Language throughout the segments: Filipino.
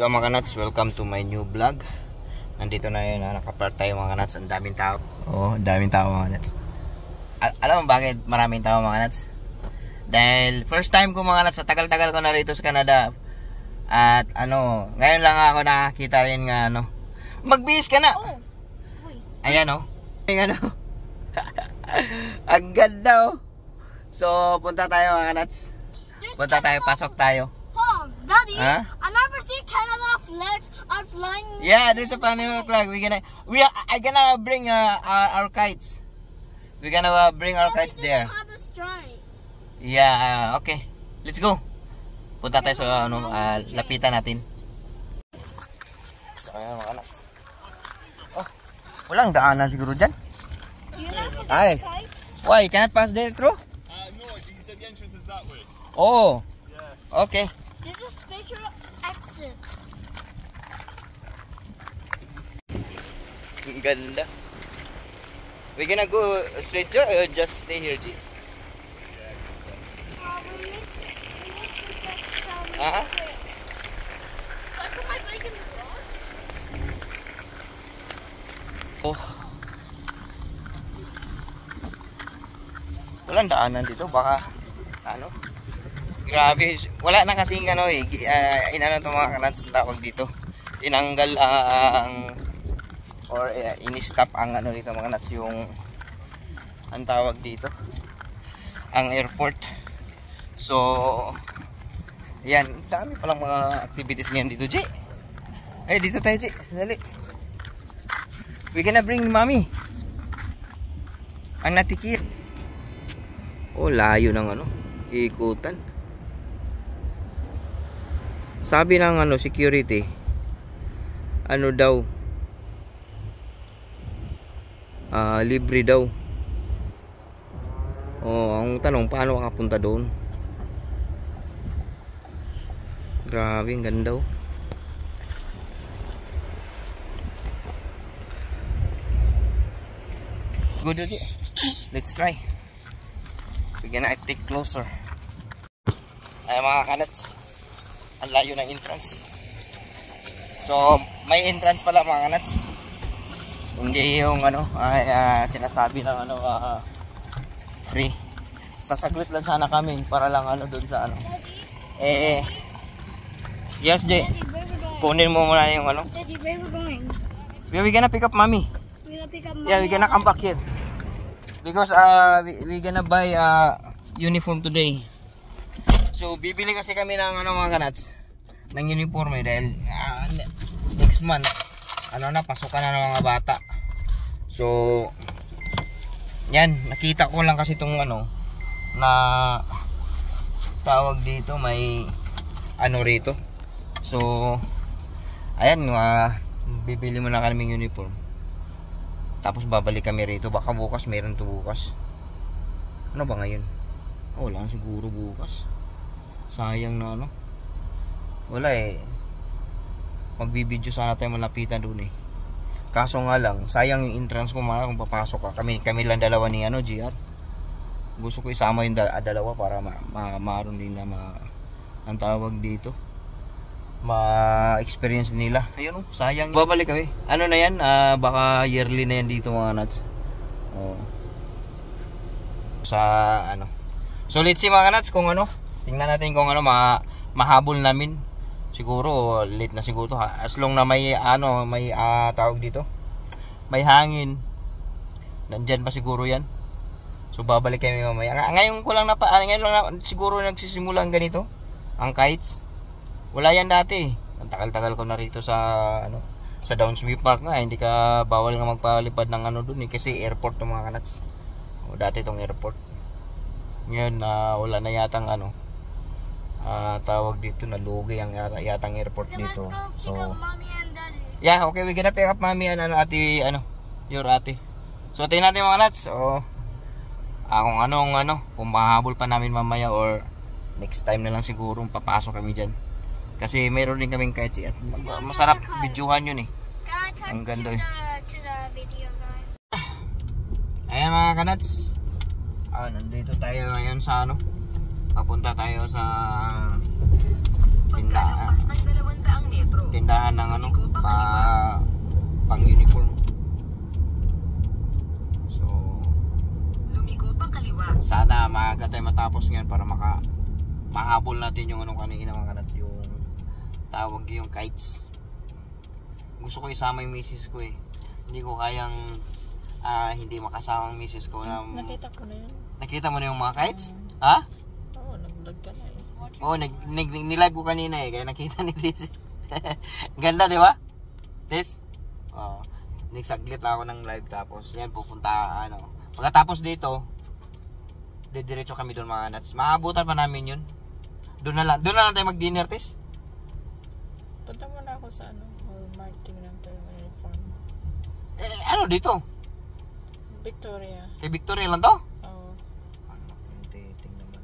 Hello mga kanots, welcome to my new vlog. Nandito na yun, nakapart tayo mga kanots. Ang daming tao. Oo, daming tao mga kanots. Alam mo bakit maraming tao mga kanots? Dahil first time ko mga kanots, sa tagal-tagal ko na rito sa Canada. At ngayon lang ako nakakita rin nga magbihis ka na. Ayan Ayan ang ganda So punta tayo mga kanots. Punta tayo, pasok tayo. Daddy, I never see Canada flags are flying. Yeah, there's a Canada flag. I gonna bring our kites. We're gonna bring our kites there. Have a stripe. Yeah, okay. Let's go. Punta tayo sa lapitan natin. So, ayan mga anak. Oh, walang daanan siguro dyan. Ay, why? You cannot pass there through? No, he said the entrance is that way. Oh, yeah. Okay. This is special exit. Ang ganda. We gonna go straight to or just stay here, G? We need to get some. Ah? I put my bike in the garage. Oh. Walang daanan dito, baka grabe, wala na kasing inano itong mga kanots tawag dito. Tinanggal ini-stop ang dito mga kanots, yung ang tawag dito, ang airport. So, yan, dami palang mga activities ngayon dito, G. Ay, dito tayo, G. Dali. We gonna bring mommy. Ang natikir. Oh, layo ng ikutan. Sabi ng security, daw, libre daw. Oh, ang tanong, paano makapunta doon? Grabe, ang ganda. Good, let's try. We're gonna take closer. Ay mga kanots, ang layo ng entrance. So may entrance pala mga kanots. Hindi yung sinasabi ng free. Sasaglit lang sana kami para lang doon sa Yes, Jay. Kunin mo muna yung Daddy, where we going? We gonna pick up mommy. We're gonna pick up mommy. Yeah, we gonna come back here. Because we gonna buy uniform today. So bibili kasi kami ng mga kanots ng uniform dahil next month pasukan na ng mga bata. So yan, nakita ko lang kasi itong na tawag dito, may rito. So ayan, bibili muna kami ng uniform. Tapos babalik kami rito. Baka bukas, meron to bukas. Ano ba ngayon? Wala siguro bukas. Sayang na wala magbibideo sana tayo malapitan doon Kaso nga lang, sayang yung entrance ko kung papasok ka. Kami lang dalawa ni GR. Gusto ko isama yung dalawa para maroon din na ang tawag dito, ma-experience nila. Ayun sayang. Babalik kami. Na yan? Baka yearly na yan dito mga nuts. Sa So let's see mga nuts kung tingnan natin kung mahabol namin. Siguro late na siguro as long na may may tawag dito, may hangin. Nandyan pa siguro yan. So babalik kami mamaya. Ngayon lang siguro nagsisimula ang ganito, ang kites. Wala yan dati. Ang tagal-tagal ko na rito sa sa Downsview Park nga, hindi ka bawal nga magpalipad ng doon kasi airport ng mga kanots. Dati itong airport. Ngayon wala na yatang tawag dito, nalugi ang yatang airport dito. So yeah, okay, we gonna pick up mommy and ate, your ate. So tingnan natin mga nuts. So kung mahabol pa namin mamaya or next time na lang siguro papasok kami dyan. Kasi meron din kaming kites at masarap videohan yun Ang ganda to the video guys. Ayan mga kanots. Nandito tayo ngayon sa papunta tayo sa tindahan. Pagkalagpas ng 200 metro tindahan ng ano, pang uniform. So, sana maaga tayo matapos ngayon para mahabol natin yung anong kanina mga kanats, yung tawag yung kites. Gusto ko isama yung misis ko eh. Hindi ko kayang hindi makasama ang misis ko na... Nakita ko na yun. Nakita mo na yung mga kites? Ha? Oo, nag-vlog ka na eh. Oo, nilive ko kanina eh, kaya nakita ni Tis. Ganda, di ba? Tis? Oo. Nagsaglit lang ako ng live, tapos yan, pupunta, ano. Pagkatapos dito, diretso kami doon mga nuts. Maabutan pa namin yun. Doon na lang tayo mag-dinner, Tis. Punta muna ako sa ano, Walmart, tingnan tayo ng uniform. Ano dito? Victoria. Kay Victoria lang to? Oo. Ano, hindi, tingnan naman.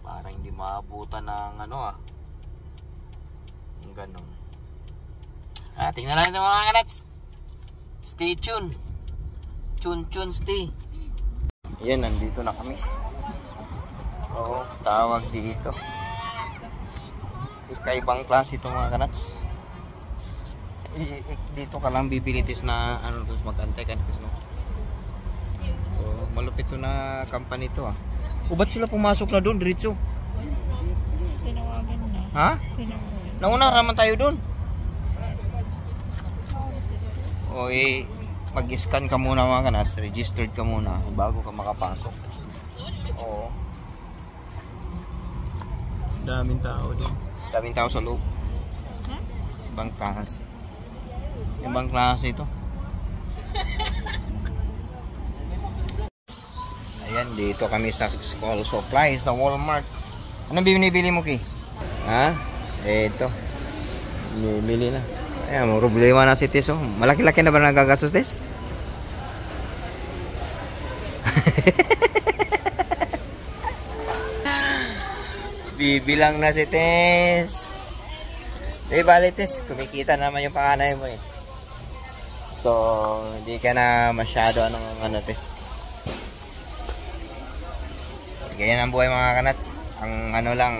Parang hindi maabutan ng ano yung ganun. Tingnan natin mga kanats. Stay tuned. Chun stay. Yan, nandito na kami. Oo, tawag dito. Ikaibang klase ito mga kanats. Dito ka lang bibili na ano, tapos mag-antay ka kasi no. So, malupit to na company to ba't sila pumasok na doon diretso? Tinawagan na. Ha? Tinawagan. Nauna naman tayo doon. O mag-scan ka muna mga kanats, registered ka muna bago ka makapasok. Oo. Daming tao din. Daming tao sa loob. Ibang klase. Ibang klase ito. Ayan, dito kami sa school supply sa Walmart. Anong binibili mo, Ki? Ha? Ito. Bili na. Ayan, may problema na si Tis. Malaki-laki na ba nagagastos, Tis? Bibilang na si Tis. Di bali, Tis, kumikita naman yung panganay mo eh. So, hindi ka na masyado ano, Tis. Ganyan ang buhay mga kanats. Ang ano lang,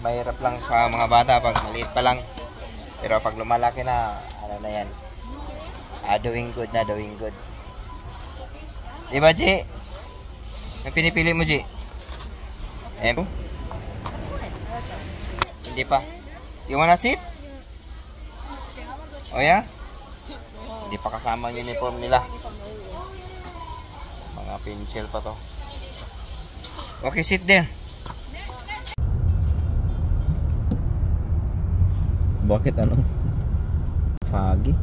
mahirap lang sa mga bata pag maliit pa lang. Pero pag lumalaki na, ano na yan. Doing good na, doing good. Diba, G? Ang pinipili mo, G? Hindi pa. You wanna sit? Oh yeah? Hindi pa kasama ang uniform nila. Mga pencil pa to. Okay, sit there. Bakit ano? Foggy?